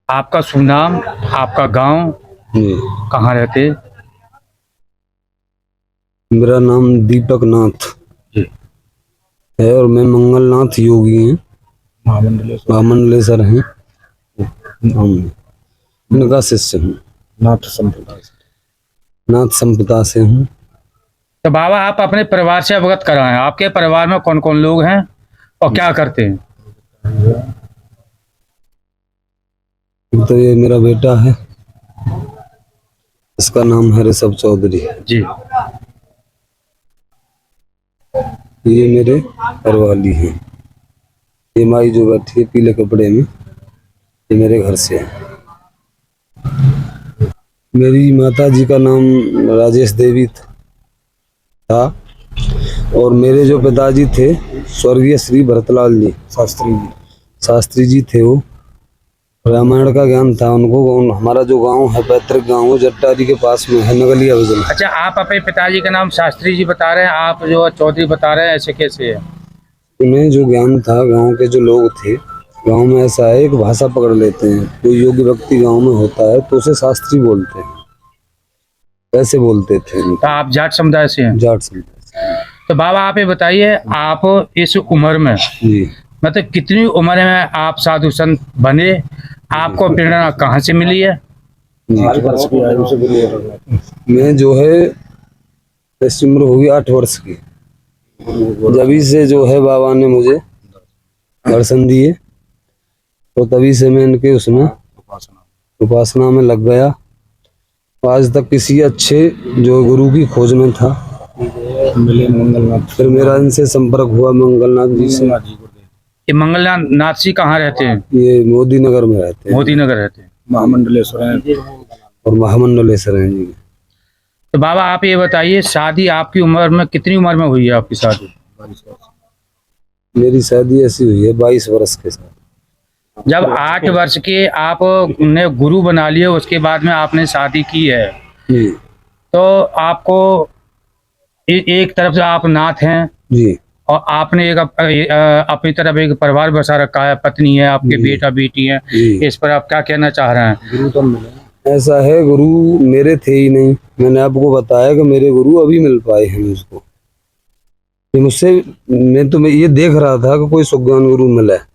आपका सुनाम, आपका गांव, जी, कहाँ रहते? मेरा नाम दीपक नाथ जी। है और मैं मंगलनाथ योगी हैं, महामंडलेश्वर हैं। हम इनका शिष्य हूँ, नाथ संप्रदाय से हूँ। तो बाबा आप अपने परिवार से अवगत कराएं, आपके परिवार में कौन कौन लोग हैं और क्या करते हैं? तो ये मेरा बेटा है, इसका नाम है ऋषभ चौधरी। जी। ये मेरे घरवाली हैं, ये माई जो बैठी है पीले कपड़े में, ये मेरे घर से है। मेरी माता जी का नाम राजेश देवी था और मेरे जो पिताजी थे स्वर्गीय श्री भरतलाल जी शास्त्री जी थे। वो रामायण का ज्ञान था उनको। हमारा जो गांव है, पैतृक गांव जट्टारी के पास में है, नगलिया विजन। अच्छा, आप अपने पिताजी का नाम शास्त्री जी बता रहे हैं, आप जो चौधरी बता रहे हैं, ऐसे कैसे है? उन्हें जो ज्ञान था, गांव के जो लोग थे, गांव में ऐसा है, एक भाषा पकड़ लेते हैं। कोई योग्य व्यक्ति गांव में होता है तो उसे शास्त्री बोलते हैं, ऐसे बोलते थे तो आप जाट समुदाय से हैं? जाट समुदाय। तो बाबा आप ये बताइए, आप इस उम्र में, जी, मतलब कितनी उम्र में आप साधु संत बने? आपको प्रेरणा कहाँ से मिली है? मैं जो है ऐसी उम्र होगी 8 वर्ष की, जभी से जो है बाबा ने मुझे दर्शन दिए, तो तभी से मैं इनके उसमें उपासना में लग गया। आज तक किसी अच्छे जो गुरु की खोज में था, मिले मंगलनाथ। फिर मेरा इनसे संपर्क हुआ मंगलनाथ जी से। ये मंगलनाथ जी कहाँ रहते हैं? ये मोदी नगर में रहते हैं, मोदी नगर रहते हैं। महामंडलेश्वर हैं और महामंडलेश्वर हैं जी। तो बाबा आप ये बताइए, शादी आपकी उम्र में, कितनी उम्र में हुई है आपकी शादी? मेरी शादी ऐसी हुई है 22 वर्ष के साथ। जब 8 वर्ष के आपने गुरु बना लिए, उसके बाद में आपने शादी की है, जी तो आपको एक तरफ से आप नाथ हैं जी और आपने एक अपनी तरफ एक परिवार बसा रखा है, पत्नी है, आपके बेटा बेटी है, जी। इस पर आप क्या कहना चाह रहे हैं? गुरु तो मिले, ऐसा है, गुरु मेरे थे ही नहीं। मैंने आपको बताया कि मेरे गुरु अभी मिल पाए हैं मुझको। ये मुझसे, मैं ये देख रहा था कि कोई सुज्ञान गुरु मिला है।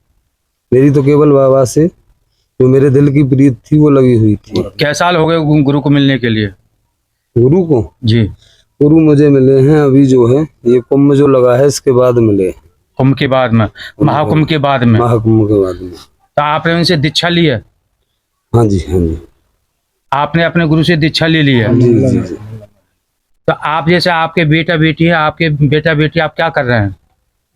मेरी तो केवल बाबा से जो मेरे दिल की प्रीत थी वो लगी हुई थी। क्या साल हो गए गुरु को मिलने के लिए? गुरु को जी, गुरु मुझे मिले हैं अभी जो है, ये कुंभ जो लगा है इसके बाद मिले। कुंभ के बाद में, महाकुंभ के बाद में? महाकुंभ के बाद में। तो आपने उनसे दीक्षा ली है? हाँ जी, हाँ जी, आपने अपने गुरु से दीक्षा ले ली है? जी जी जी। तो आप जैसे आपके बेटा बेटी है, आपके बेटा बेटी आप क्या कर रहे हैं?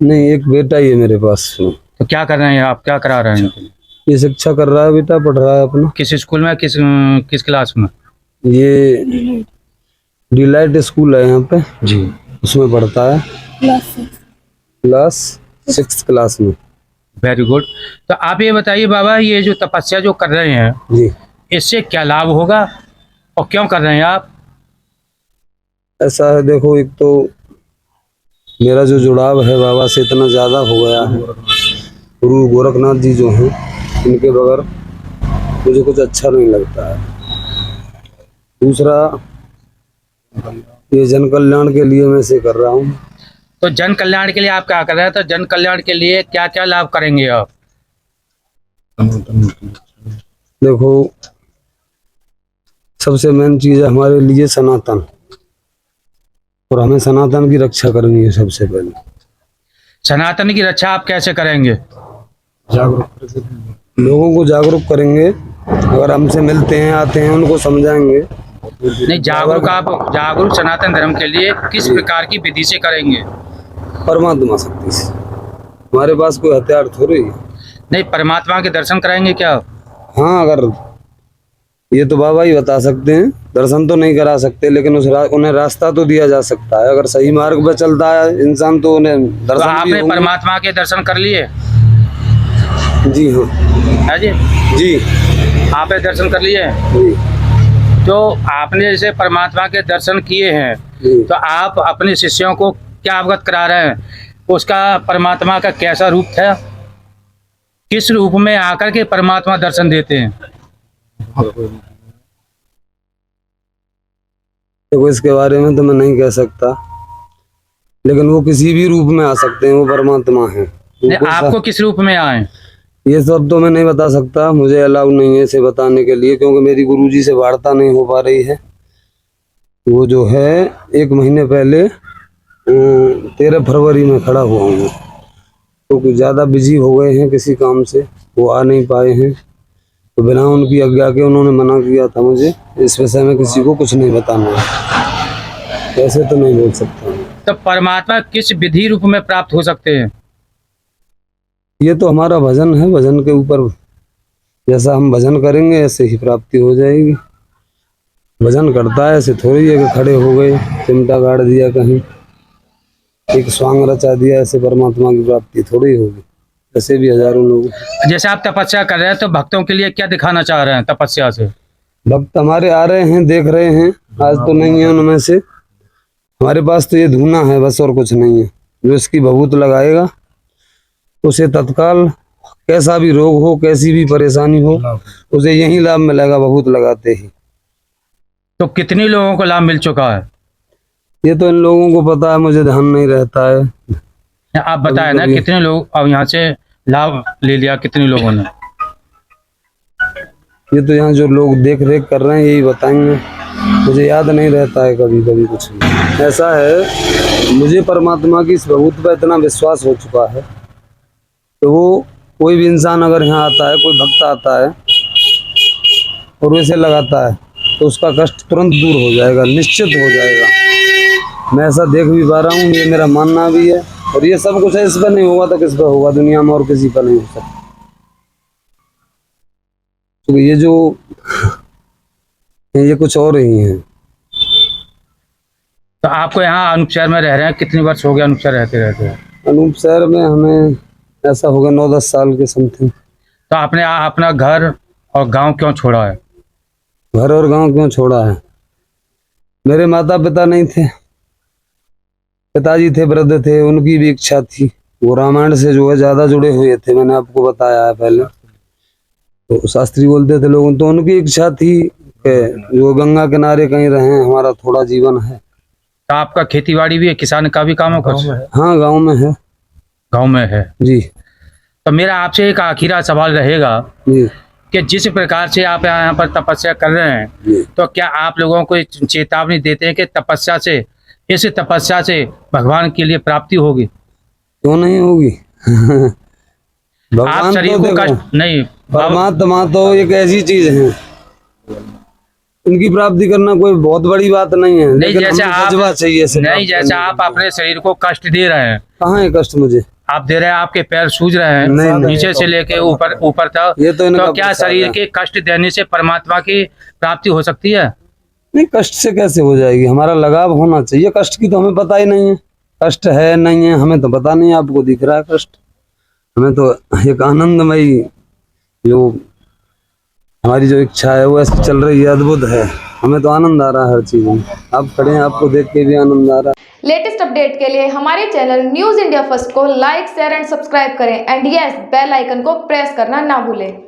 नहीं, एक बेटा ही है मेरे पास। तो क्या कर रहे हैं आप, क्या करा रहे हैं? ये शिक्षा कर रहा है, बेटा पढ़ रहा है अपना। किस स्कूल में, किस किस क्लास में? ये डिलाइट स्कूल है यहाँ पे जी। उसमें पढ़ता है, क्लास 6 क्लास में। Very good. तो आप ये बताइए बाबा, ये जो तपस्या जो कर रहे हैं, जी, इससे क्या लाभ होगा और क्यों कर रहे हैं आप? ऐसा है, देखो, एक तो मेरा जो जुड़ाव है बाबा से इतना ज्यादा हो गया है। गुरु गोरखनाथ जी जो हैं, इनके बगैर मुझे कुछ अच्छा नहीं लगता है। दूसरा, ये जन कल्याण के लिए मैं इसे कर रहा हूँ। तो जन कल्याण के लिए आप क्या कर रहे हैं? तो जन कल्याण के लिए क्या क्या लाभ करेंगे आप? देखो, सबसे मेन चीज है हमारे लिए सनातन, और हमें सनातन की रक्षा करनी है सबसे पहले। सनातन की रक्षा आप कैसे करेंगे? लोगों को जागरूक करेंगे, अगर हमसे मिलते हैं, आते हैं, उनको समझाएंगे। नहीं, जागरूक आप जागरूक सनातन धर्म के लिए किस प्रकार की विधि से करेंगे? परमात्मा शक्ति से, हमारे पास कोई हथियार थोड़ी है। नहीं, परमात्मा के दर्शन कराएंगे क्या? हाँ, अगर ये तो बाबा ही बता सकते हैं, दर्शन तो नहीं करा सकते, लेकिन उन्हें रास्ता तो दिया जा सकता है। अगर सही मार्ग पर चलता है इंसान तो उन्हें तो दर्शन भी आपने होंगे। परमात्मा के दर्शन कर लिए? जी हाँ, है जी, जी आपने दर्शन कर लिए? जी तो आपने जैसे परमात्मा के दर्शन किए हैं, जी। तो आप अपने शिष्यों को क्या अवगत करा रहे हैं? उसका परमात्मा का कैसा रूप था? किस रूप में आकर के परमात्मा दर्शन देते हैं? देखो इसके बारे में तो मैं नहीं कह सकता, लेकिन वो किसी भी रूप में आ सकते हैं, वो परमात्मा है। नहीं, आपको किस रूप में आए? ये सब तो मैं नहीं बता सकता, मुझे अलाउ नहीं है इसे बताने के लिए, क्योंकि मेरी गुरुजी से वार्ता नहीं हो पा रही है। वो जो है 1 महीने पहले 13 फरवरी में खड़ा हुआ हूँ, तो कुछ ज़्यादा बिजी हो गए हैं किसी काम से, वो आ नहीं पाए हैं। तो बिना उनकी आज्ञा के उन्होंने मना किया था मुझे इस विषय में किसी को कुछ नहीं बताना है, ऐसे तो नहीं बोल सकता हूँ। तो परमात्मा किस विधि रूप में प्राप्त हो सकते हैं? ये तो हमारा भजन है, भजन के ऊपर जैसा हम भजन करेंगे ऐसे ही प्राप्ति हो जाएगी। भजन करता है ऐसे थोड़ी है कि खड़े हो गए, चिमटा गाड़ दिया कहीं, एक स्वांग रचा दिया, ऐसे परमात्मा की प्राप्ति थोड़ी होगी। ऐसे भी हजारों लोग। जैसे आप तपस्या कर रहे हैं तो भक्तों के लिए क्या दिखाना चाह रहे हैं तपस्या से? भक्त हमारे आ रहे हैं, देख रहे हैं, आज तो नहीं है उनमें से। हमारे पास तो ये धूना है बस, और कुछ नहीं है। जो इसकी भभूत लगाएगा उसे तत्काल कैसा भी रोग हो, कैसी भी परेशानी हो, उसे यही लाभ मिलेगा भभूत लगाते ही। तो कितने लोगों को लाभ मिल चुका है? ये तो इन लोगों को पता है, मुझे ध्यान नहीं रहता है। आप बताएं ना, कितने लोग अब यहाँ से लाभ ले लिया, कितने लोगों ने? ये तो यहाँ जो लोग देख रेख कर रहे हैं यही बताएंगे, मुझे याद नहीं रहता है कभी कभी कुछ भी। ऐसा है, मुझे परमात्मा की इस भभूत पर इतना विश्वास हो चुका है तो वो कोई भी इंसान अगर यहाँ आता है, कोई भक्त आता है और वैसे लगाता है तो उसका कष्ट तुरंत दूर हो जाएगा, निश्चित हो जाएगा। मैं ऐसा देख भी पा रहा हूँ, ये मेरा मानना भी है। और ये सब कुछ है, इस पर नहीं होगा तो किस पर होगा? दुनिया में और किसी पर नहीं हो सकता। तो ये जो ये कुछ और ही है। तो आपको यहाँ अनूप शहर में रह रहे हैं, कितने वर्ष हो गए अनूप शहर रहते रहते? अनूप शहर में हमें ऐसा होगा 9-10 साल के समथिंग। तो आपने अपना घर और गांव क्यों छोड़ा है? घर और गांव क्यों छोड़ा है? मेरे माता पिता नहीं थे, पिताजी थे, वृद्ध थे, उनकी भी इच्छा थी, वो रामायण से जो है ज्यादा जुड़े हुए थे, मैंने आपको बताया है पहले। तो शास्त्री बोलते थे लोगों, तो उनकी इच्छा थी कि जो गंगा किनारे कहीं रहें, हमारा थोड़ा जीवन है। तो आपका खेतीबाड़ी भी है, किसान का भी काम है कुछ? हाँ गांव में है। गांव में है जी। तो मेरा आपसे एक आखिरी सवाल रहेगा जी। कि जिस प्रकार से आप यहाँ पर तपस्या कर रहे हैं, तो क्या आप लोगों को चेतावनी देते हैं कि तपस्या से, इस तपस्या से भगवान के लिए प्राप्ति होगी? क्यों नहीं होगी? आप भगवान शरीर तो को कष्ट नहीं, परमात्मा तो एक ऐसी चीज है, उनकी प्राप्ति करना कोई बहुत बड़ी बात नहीं है। नहीं जैसे आप चाहिए नहीं जैसे आप अपने शरीर को कष्ट दे रहे हैं। कहाँ है कष्ट मुझे? आप दे रहे हैं, आपके पैर सूज रहे हैं नहीं, नीचे से लेके ऊपर तक। ये तो क्या शरीर के कष्ट देने से परमात्मा की प्राप्ति हो सकती है? नहीं, कष्ट से कैसे हो जाएगी? हमारा लगाव होना चाहिए। कष्ट की तो हमें पता ही नहीं है, कष्ट है नहीं है हमें तो पता नहीं। आपको दिख रहा है कष्ट, हमें तो एक आनंदमयी जो हमारी जो इच्छा है वो ऐसे चल रही है, अद्भुत है। हमें तो आनंद आ रहा है हर चीज में। आप खड़े हैं, आपको देख के भी आनंद आ रहा है। लेटेस्ट अपडेट के लिए हमारे चैनल न्यूज़ इंडिया फर्स्ट को लाइक, शेयर एंड सब्सक्राइब करें एंड यस बेल आइकन को प्रेस करना ना भूलें।